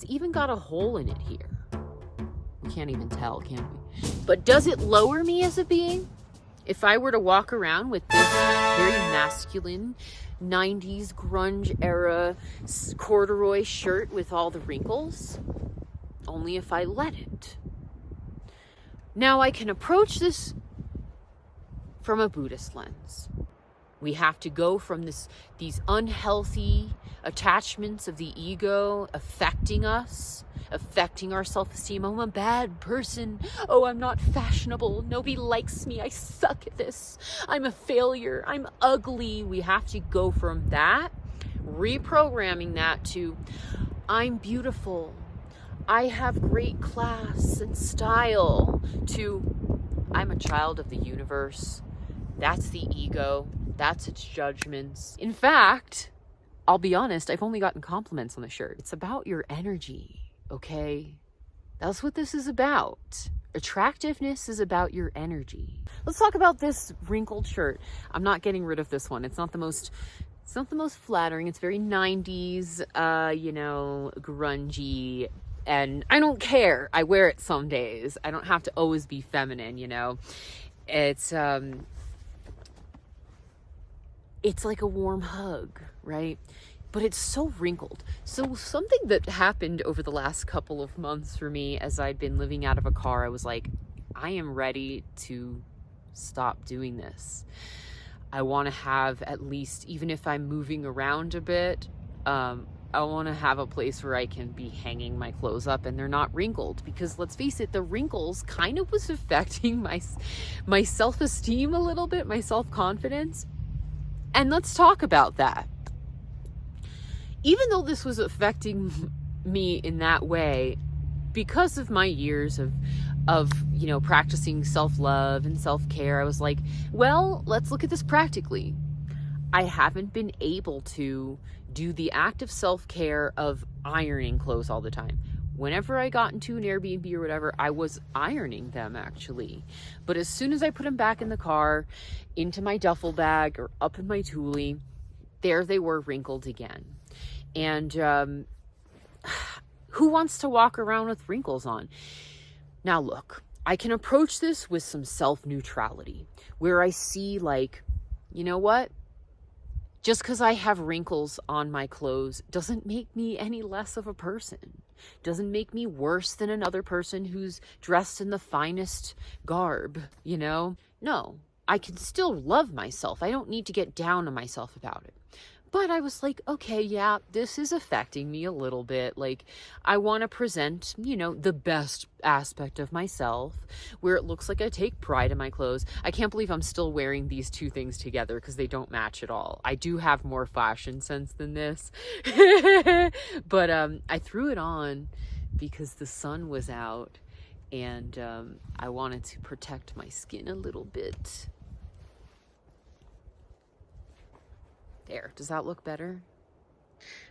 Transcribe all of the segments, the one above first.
even got a hole in it here. We can't even tell, can we? But does it lower me as a being? If I were to walk around with this very masculine 90s grunge era corduroy shirt with all the wrinkles? Only if I let it. Now I can approach this from a Buddhist lens. We have to go from these unhealthy attachments of the ego affecting us, affecting our self-esteem. Oh, I'm a bad person. Oh, I'm not fashionable. Nobody likes me. I suck at this. I'm a failure. I'm ugly. We have to go from that, reprogramming that to I'm beautiful. I have great class and style, to I'm a child of the universe. That's the ego. That's its judgments. In fact, I'll be honest, I've only gotten compliments on the shirt. It's about your energy, okay? That's what this is about. Attractiveness is about your energy. Let's talk about this wrinkled shirt. I'm not getting rid of this one. It's not the most flattering. It's very 90s, grungy. And I don't care. I wear it some days. I don't have to always be feminine, It's like a warm hug, right? But it's so wrinkled. So something that happened over the last couple of months for me as I'd been living out of a car, I was like, I am ready to stop doing this. I want to have at least, even if I'm moving around a bit, I want to have a place where I can be hanging my clothes up and they're not wrinkled, because let's face it, the wrinkles kind of was affecting my self-esteem a little bit, my self-confidence. And let's talk about that. Even though this was affecting me in that way, because of my years of practicing self-love and self-care, I was like, well, let's look at this practically. I haven't been able to do the act of self-care of ironing clothes all the time. Whenever I got into an Airbnb or whatever, I was ironing them actually. But as soon as I put them back in the car, into my duffel bag or up in my toolie, there they were, wrinkled again. And who wants to walk around with wrinkles on? Now look, I can approach this with some self-neutrality, where I see like, you know what? Just because I have wrinkles on my clothes doesn't make me any less of a person. Doesn't make me worse than another person who's dressed in the finest garb, No, I can still love myself. I don't need to get down on myself about it. But I was like, okay, yeah, this is affecting me a little bit. Like, I want to present, the best aspect of myself, where it looks like I take pride in my clothes. I can't believe I'm still wearing these two things together because they don't match at all. I do have more fashion sense than this. But I threw it on because the sun was out and I wanted to protect my skin a little bit. There, does that look better?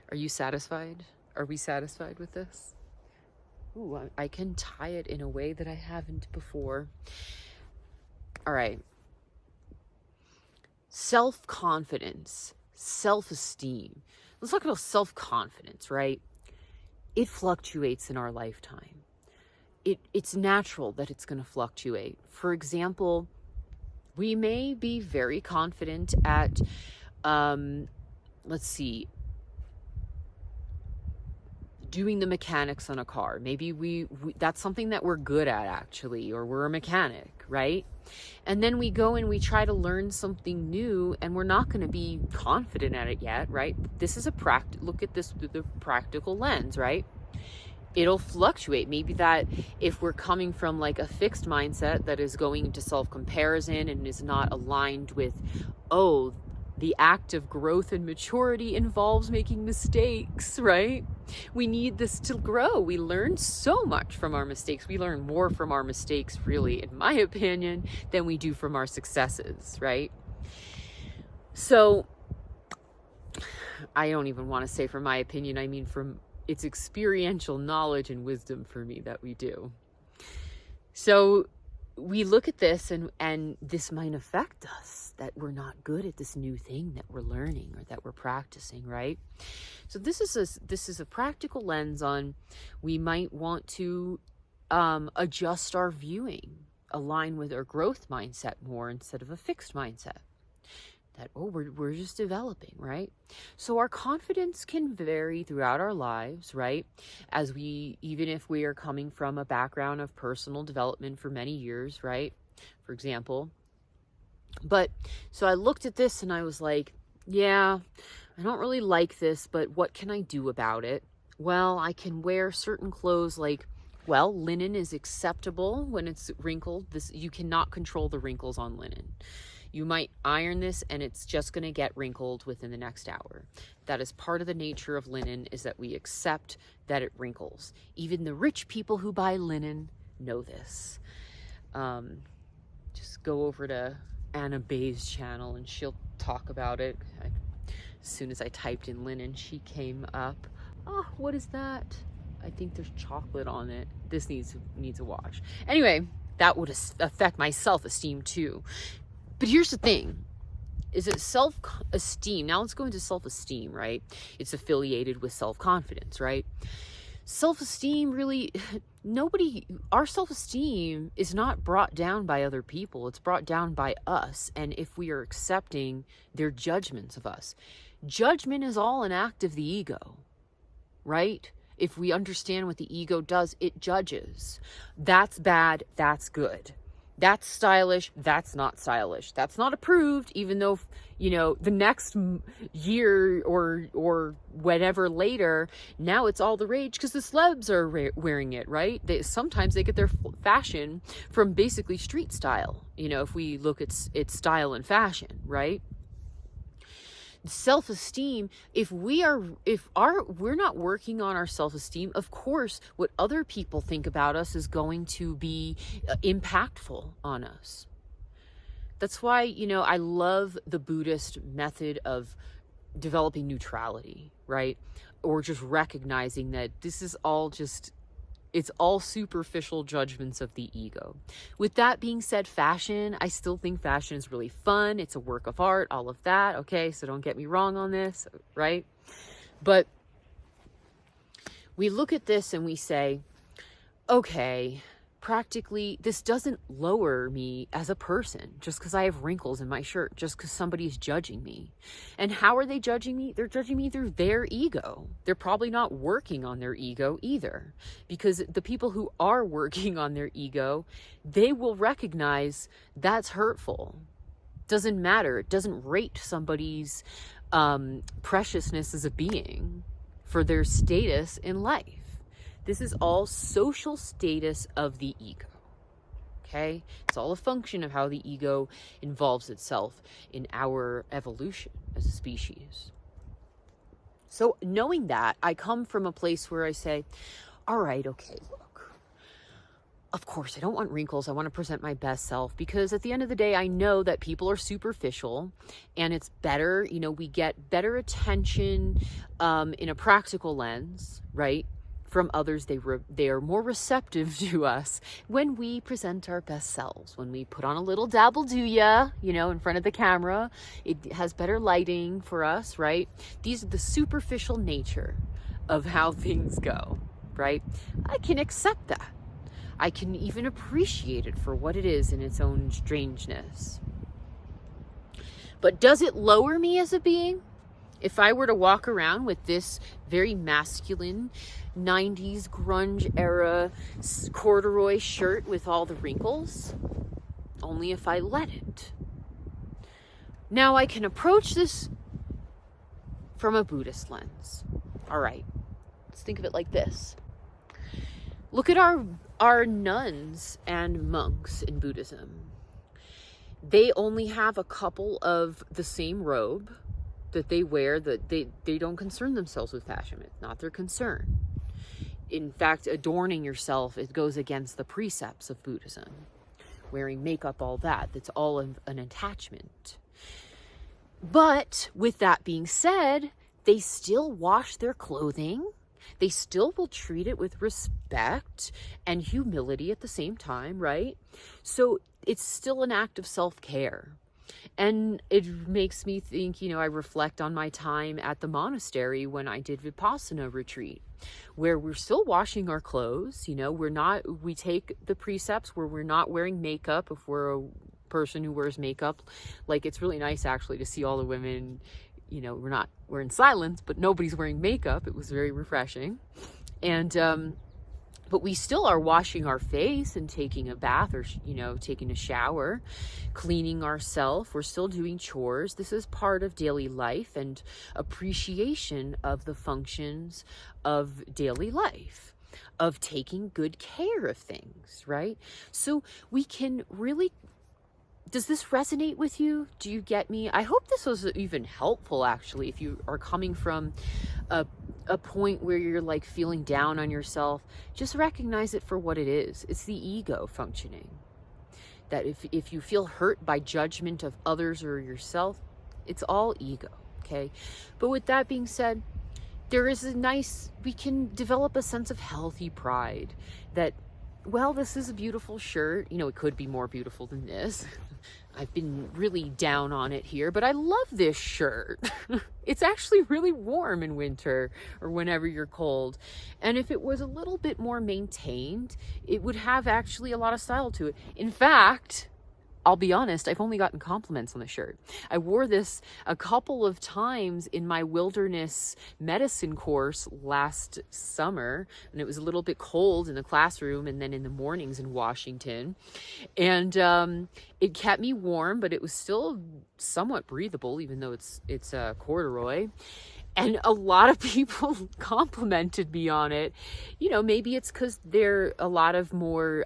Are you satisfied? Are we satisfied with this? Ooh, I can tie it in a way that I haven't before. All right. Self-confidence, self-esteem. Let's talk about self-confidence, right? It fluctuates in our lifetime. It's natural that it's going to fluctuate. For example, we may be very confident at doing the mechanics on a car. Maybe we that's something that we're good at actually, or we're a mechanic, right? And then we go and we try to learn something new and we're not going to be confident at it yet, right? This is look at this through the practical lens, right? It'll fluctuate. Maybe that if we're coming from like a fixed mindset that is going into self-comparison and is not aligned with, the act of growth and maturity involves making mistakes, right? We need this to grow. We learn so much from our mistakes. We learn more from our mistakes, really, in my opinion, than we do from our successes, right? So I don't even want to say from my opinion. I mean from it's experiential knowledge and wisdom for me that we do. So we look at this and this might affect us, that we're not good at this new thing that we're learning or that we're practicing, right? So this is a practical lens on, we might want to adjust our viewing, align with our growth mindset more instead of a fixed mindset. That, oh, we're just developing, right? So our confidence can vary throughout our lives, right? As we, even if we are coming from a background of personal development for many years, right? For example. But so I looked at this and I was like, yeah, I don't really like this, but what can I do about it? Well, I can wear certain clothes, like, well, linen is acceptable when it's wrinkled. This, you cannot control the wrinkles on linen. You might iron this and it's just going to get wrinkled within the next hour. That is part of the nature of linen, is that we accept that it wrinkles. Even the rich people who buy linen know this. Just go over to Anna Bay's channel and she'll talk about it. As soon as I typed in linen, she came up. Oh, what is that? I think there's chocolate on it. This needs a wash. Anyway, that would affect my self-esteem too. But here's the thing, is that self-esteem, now let's go into self-esteem, right? It's affiliated with self-confidence, right? Self-esteem really, our self-esteem is not brought down by other people. It's brought down by us. And if we are accepting their judgments of us, judgment is all an act of the ego, right? If we understand what the ego does, it judges. That's bad, that's good. That's stylish, that's not stylish. That's not approved, even though, you know, the next year or whatever later, now it's all the rage because the celebs are wearing it, right? Sometimes they get their fashion from basically street style, you know, if we look at its style and fashion, right? Self-esteem, if we're not working on our self-esteem, of course what other people think about us is going to be impactful on us. That's why, you know, I love the Buddhist method of developing neutrality, right? Or just recognizing that this is all just, it's all superficial judgments of the ego. With that being said, fashion, I still think fashion is really fun. It's a work of art, all of that. Okay, so don't get me wrong on this, right? But we look at this and we say, okay, practically, this doesn't lower me as a person just because I have wrinkles in my shirt, just because somebody's judging me. And how are they judging me? They're judging me through their ego. They're probably not working on their ego either, because the people who are working on their ego, they will recognize that's hurtful. Doesn't matter. It doesn't rate somebody's preciousness as a being for their status in life. This is all social status of the ego, okay? It's all a function of how the ego involves itself in our evolution as a species. So knowing that, I come from a place where I say, all right, okay, look, of course, I don't want wrinkles. I want to present my best self, because at the end of the day, I know that people are superficial and it's better, you know, we get better attention in a practical lens, right? From others, they are more receptive to us when we present our best selves, when we put on a little dabble do ya, you know, in front of the camera. It has better lighting for us, right? These are the superficial nature of how things go, right? I can accept that. I can even appreciate it for what it is in its own strangeness. But does it lower me as a being? If I were to walk around with this very masculine 90s grunge era corduroy shirt with all the wrinkles, only if I let it. Now I can approach this from a Buddhist lens. All right, let's think of it like this. Look at our nuns and monks in Buddhism. They only have a couple of the same robe that they wear, that they don't concern themselves with fashion. It's not their concern. In fact, adorning yourself, it goes against the precepts of Buddhism. Wearing makeup, all that, that's all an attachment. But with that being said, they still wash their clothing. They still will treat it with respect and humility at the same time, right? So it's still an act of self-care. And it makes me think, I reflect on my time at the monastery when I did Vipassana retreat, where we're still washing our clothes. We take the precepts where we're not wearing makeup if we're a person who wears makeup. Like, it's really nice actually to see all the women, we're in silence, but nobody's wearing makeup. It was very refreshing. And, but we still are washing our face and taking a bath or, taking a shower, cleaning ourselves. We're still doing chores. This is part of daily life and appreciation of the functions of daily life, of taking good care of things, right? So we can really... Does this resonate with you? Do you get me? I hope this was even helpful, actually, if you are coming from a point where you're like feeling down on yourself. Just recognize it for what it is. It's the ego functioning. That if you feel hurt by judgment of others or yourself, it's all ego, okay? But with that being said, we can develop a sense of healthy pride that, well, this is a beautiful shirt. It could be more beautiful than this. I've been really down on it here, but I love this shirt. It's actually really warm in winter or whenever you're cold. And if it was a little bit more maintained, it would have actually a lot of style to it. In fact, I'll be honest, I've only gotten compliments on the shirt. I wore this a couple of times in my wilderness medicine course last summer, and it was a little bit cold in the classroom and then in the mornings in Washington. And it kept me warm, but it was still somewhat breathable, even though it's corduroy. And a lot of people complimented me on it. Maybe it's because there are a lot of more...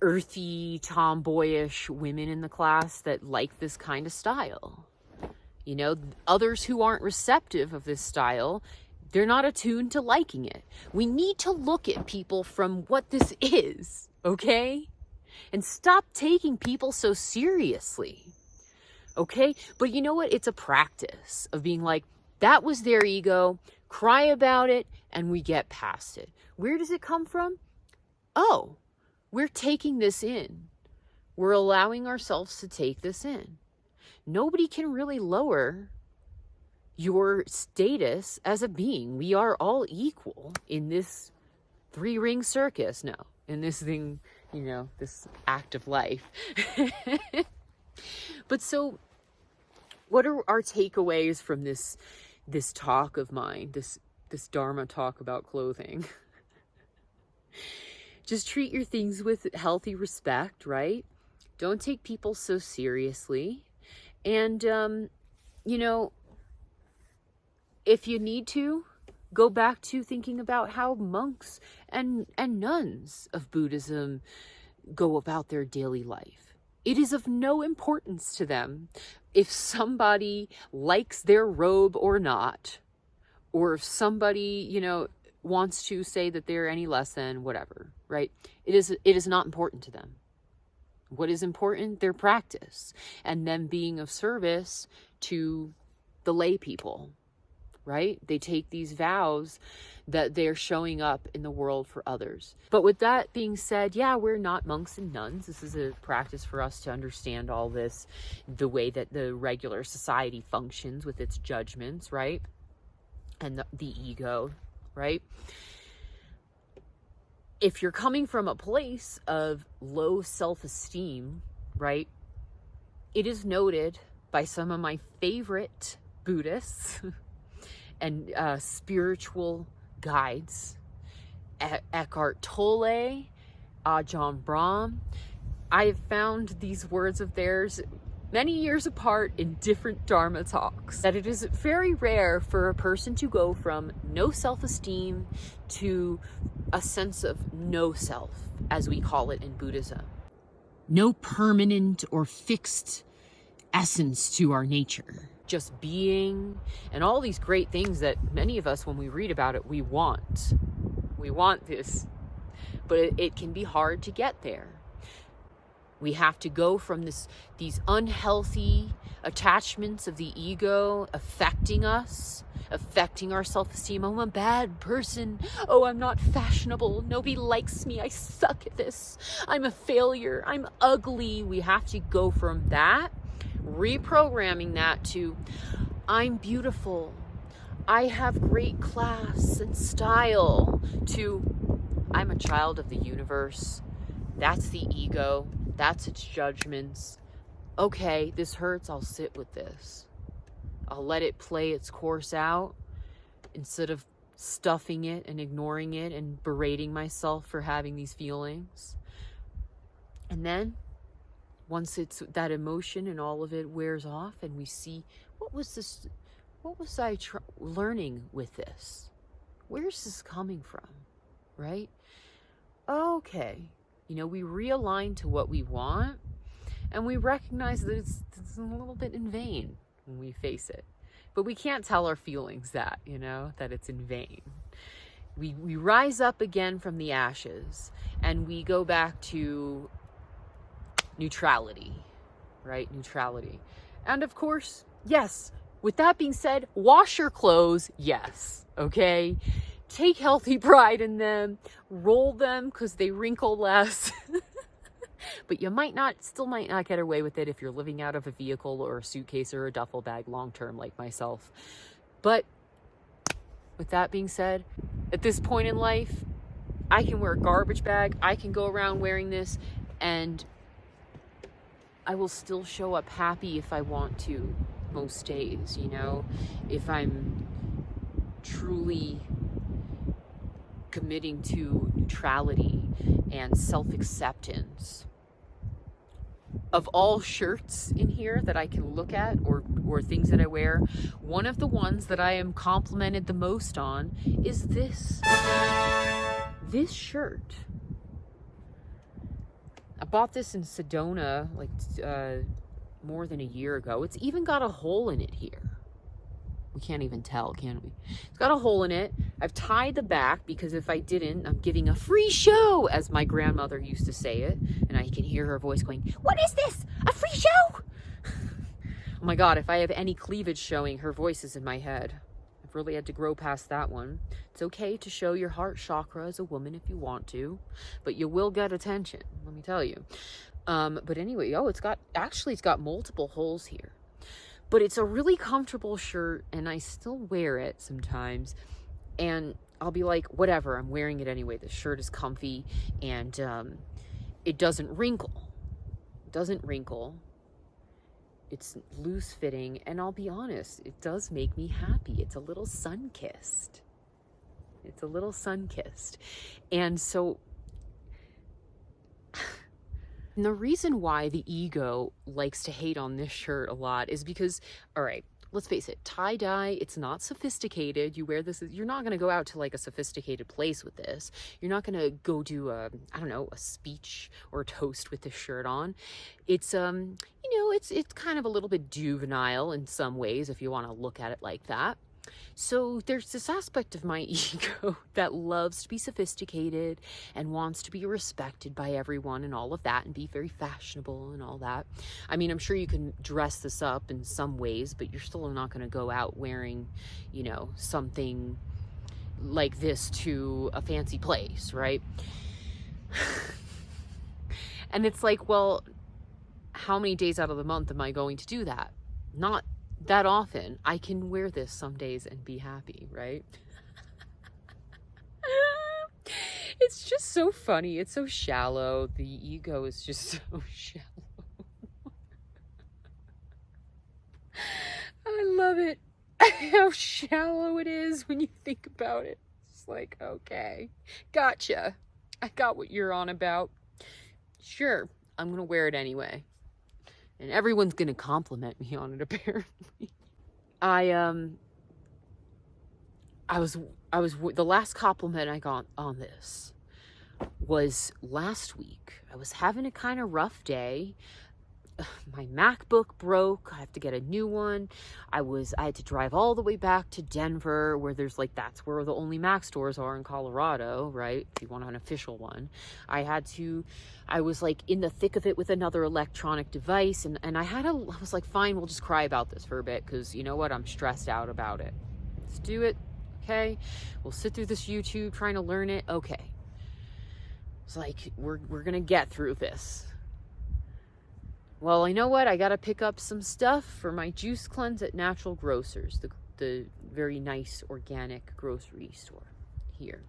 earthy, tomboyish women in the class that like this kind of style. Others who aren't receptive of this style, they're not attuned to liking it. We need to look at people from what this is, okay? And stop taking people so seriously, okay? But you know what? It's a practice of being like, that was their ego, cry about it, and we get past it. Where does it come from? Oh, we're taking this in. We're allowing ourselves to take this in. Nobody can really lower your status as a being. We are all equal in this three-ring circus. No, in this thing, this act of life. But so, what are our takeaways from this talk of mine, this Dharma talk about clothing? Just treat your things with healthy respect, right? Don't take people so seriously. And, if you need to, go back to thinking about how monks and nuns of Buddhism go about their daily life. It is of no importance to them if somebody likes their robe or not, or if somebody, wants to say that they're any less than whatever, right? It is not important to them. What is important? Their practice and them being of service to the lay people, right? They take these vows that they're showing up in the world for others. But with that being said, yeah, we're not monks and nuns. This is a practice for us to understand all this, the way that the regular society functions with its judgments, right? And the ego, right? If you're coming from a place of low self-esteem, right, it is noted by some of my favorite Buddhists and spiritual guides, Eckhart Tolle, Ajahn Brahm. I have found these words of theirs many years apart in different Dharma talks, that it is very rare for a person to go from no self-esteem to a sense of no self, as we call it in Buddhism. No permanent or fixed essence to our nature. Just being, and all these great things that many of us, when we read about it, we want. We want this, but it can be hard to get there. We have to go from these unhealthy attachments of the ego affecting us, affecting our self-esteem. Oh, I'm a bad person. Oh, I'm not fashionable. Nobody likes me. I suck at this. I'm a failure. I'm ugly. We have to go from that, reprogramming that, to I'm beautiful. I have great class and style, to I'm a child of the universe. That's the ego. That's its judgments. Okay, this hurts. I'll sit with this. I'll let it play its course out instead of stuffing it and ignoring it and berating myself for having these feelings. And then once it's that emotion and all of it wears off and we see, what was I learning with this? Where's this coming from? Right? Okay. We realign to what we want, and we recognize that it's a little bit in vain when we face it. But we can't tell our feelings that it's in vain. We rise up again from the ashes, and we go back to neutrality, right? Neutrality. And of course, yes, with that being said, wash your clothes, yes, okay? Take healthy pride in them, roll them because they wrinkle less. But you still might not get away with it if you're living out of a vehicle or a suitcase or a duffel bag long-term like myself. But with that being said, at this point in life, I can wear a garbage bag. I can go around wearing this, and I will still show up happy if I want to most days, if I'm truly committing to neutrality and self-acceptance. Of all shirts in here that I can look at or things that I wear, one of the ones that I am complimented the most on is this shirt. I bought this in Sedona more than a year ago. It's even got a hole in it here. We can't even tell, can we? It's got a hole in it. I've tied the back because if I didn't, I'm giving a free show, as my grandmother used to say it. And I can hear her voice going, "What is this? A free show?" Oh my God, if I have any cleavage showing, her voice is in my head. I've really had to grow past that one. It's okay to show your heart chakra as a woman if you want to, but you will get attention, let me tell you. But anyway, it's got multiple holes here. But it's a really comfortable shirt, and I still wear it sometimes. And I'll be like, whatever, I'm wearing it anyway. The shirt is comfy, and it doesn't wrinkle. It's loose fitting, and I'll be honest, it does make me happy. It's a little sun-kissed. And so and the reason why the ego likes to hate on this shirt a lot is because, all right, let's face it, tie-dye, it's not sophisticated. You wear this, you're not going to go out to like a sophisticated place with this. You're not going to go do a speech or a toast with this shirt on. It's, it's kind of a little bit juvenile in some ways if you want to look at it like that. So there's this aspect of my ego that loves to be sophisticated and wants to be respected by everyone and all of that and be very fashionable and all that. I mean, I'm sure you can dress this up in some ways, but you're still not going to go out wearing, something like this to a fancy place, right? And it's like, well, how many days out of the month am I going to do that? Not that often. I can wear this some days and be happy, right? It's just so funny. It's so shallow. The ego is just so shallow. I love it. How shallow it is when you think about it. It's like, okay, gotcha. I got what you're on about. Sure, I'm gonna wear it anyway. And everyone's going to compliment me on it, apparently. The last compliment I got on this was last week. I was having a kind of rough day. my MacBook broke. I have to get a new one. I had to drive all the way back to Denver, where that's where the only Mac stores are in Colorado, right? If you want an official one. I was like in the thick of it with another electronic device. And I was like, fine, we'll just cry about this for a bit. Cause you know what? I'm stressed out about it. Let's do it. Okay. We'll sit through this YouTube trying to learn it. Okay. It's like, we're going to get through this. Well, you know what? I got to pick up some stuff for my juice cleanse at Natural Grocers, the very nice organic grocery store here.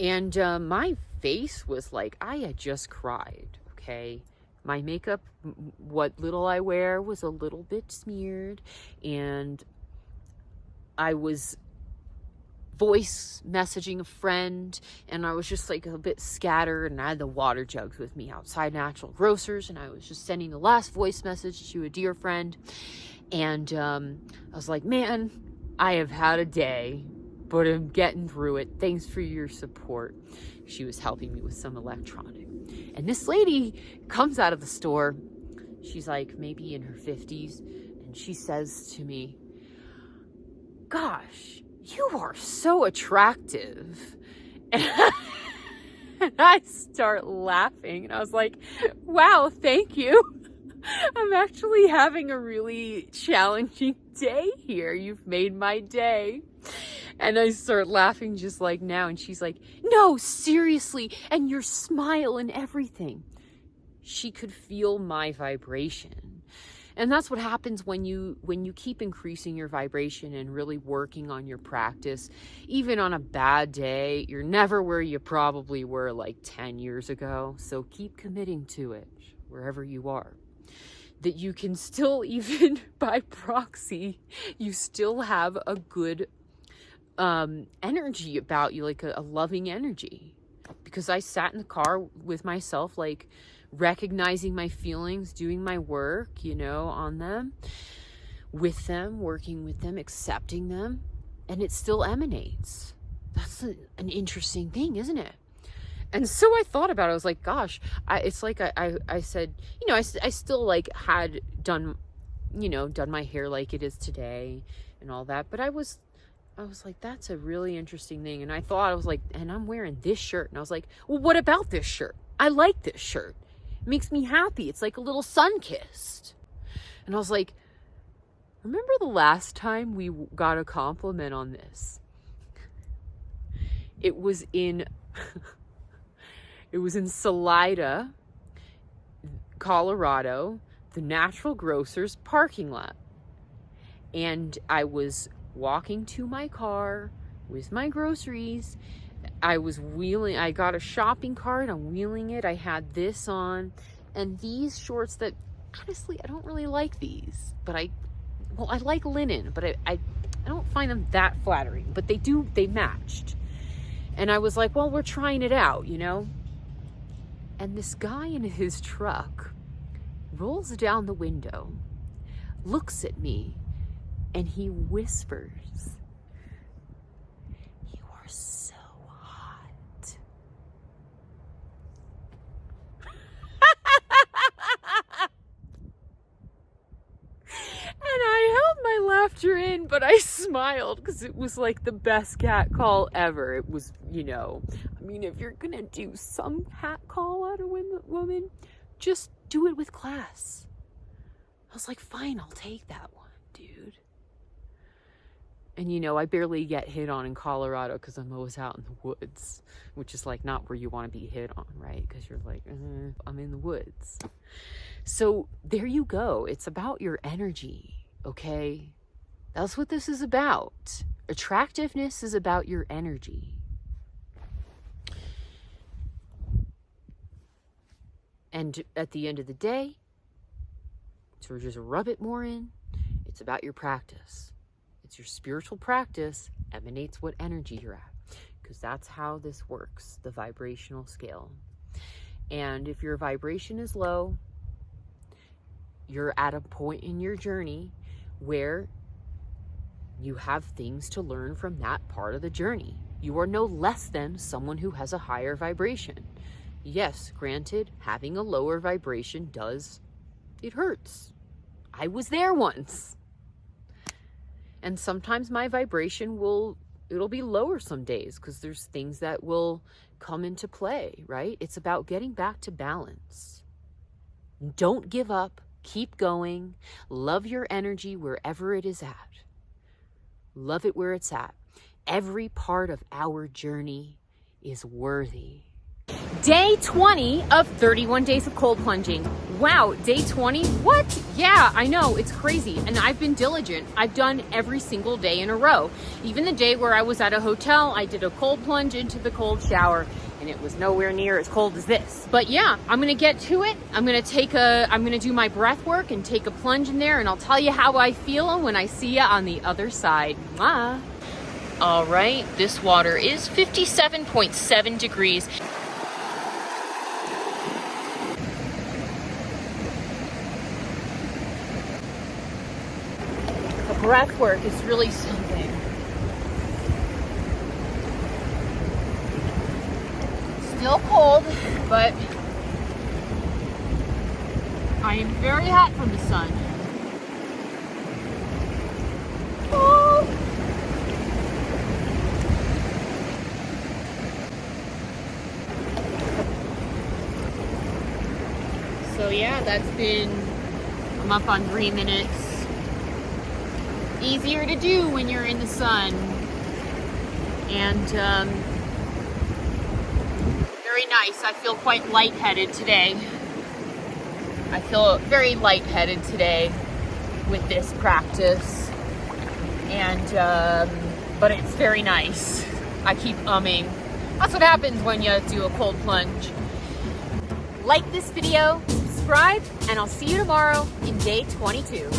And my face was like, I had just cried, okay? My makeup, what little I wear, was a little bit smeared. And I was voice messaging a friend, and I was just like a bit scattered, and I had the water jugs with me outside Natural Grocers, and I was just sending the last voice message to a dear friend. And I was like, man, I have had a day, but I'm getting through it. Thanks for your support. She was helping me with some electronic. And this lady comes out of the store. She's like maybe in her 50s, and she says to me, gosh, you are so attractive. And I start laughing, and I was like, wow, thank you. I'm actually having a really challenging day here. You've made my day. And I start laughing just like now. And she's like, no, seriously. And your smile and everything. She could feel my vibration. And that's what happens when you keep increasing your vibration and really working on your practice. Even on a bad day, you're never where you probably were like 10 years ago. So keep committing to it wherever you are. That you can still, even by proxy, you still have a good energy about you, like a loving energy. Because I sat in the car with myself, like recognizing my feelings, doing my work, on them, with them, working with them, accepting them, and it still emanates. That's an interesting thing, isn't it? And so I thought about it. I was like, gosh, it's like I said, I still like had done my hair like it is today and all that. But I was like, that's a really interesting thing. And I was like, and I'm wearing this shirt. And I was like, well, what about this shirt? I like this shirt. It makes me happy. It's like a little sun-kissed. And I was like, remember the last time we got a compliment on this? It was in Salida, Colorado, the Natural Grocers parking lot. And I was walking to my car with my groceries. I got a shopping cart. I'm wheeling it. I had this on, and these shorts that honestly, I don't really like these, but I like linen, but I don't find them that flattering, but they matched. And I was like, well, we're trying it out, And this guy in his truck rolls down the window, looks at me, and he whispers, "You are so hot." And I held my laughter in, but I smiled because it was like the best cat call ever. It was, if you're going to do some cat call at a woman, just do it with class. I was like, fine, I'll take that one, dude. And I barely get hit on in Colorado because I'm always out in the woods, which is like not where you want to be hit on, right? Because you're like, I'm in the woods. So there you go. It's about your energy, okay? That's what this is about. Attractiveness is about your energy. And at the end of the day, to just rub it more in, it's about your practice. It's your spiritual practice emanates what energy you're at, because that's how this works, the vibrational scale. And if your vibration is low, you're at a point in your journey where you have things to learn from that part of the journey. You are no less than someone who has a higher vibration. Yes, granted, having a lower vibration it hurts. I was there once. And sometimes my vibration it'll be lower some days because there's things that will come into play, right? It's about getting back to balance. Don't give up. Keep going. Love your energy wherever it is at. Love it where it's at. Every part of our journey is worthy. Day 20 of 31 days of cold plunging. Wow, day 20? What? Yeah, I know, it's crazy. And I've been diligent. I've done every single day in a row. Even the day where I was at a hotel, I did a cold plunge into the cold shower, and it was nowhere near as cold as this. But yeah, I'm gonna get to it. I'm gonna do my breath work and take a plunge in there, and I'll tell you how I feel when I see you on the other side. Mwah. All right, this water is 57.7 degrees. Breath work is really something. Still cold, but I am very hot from the sun. Oh. So yeah, I'm up on 3 minutes. Easier to do when you're in the sun, and very nice. I feel quite lightheaded today. I feel very lightheaded today with this practice, and but it's very nice. I keep umming. That's what happens when you do a cold plunge. Like this video, subscribe, and I'll see you tomorrow in day 22.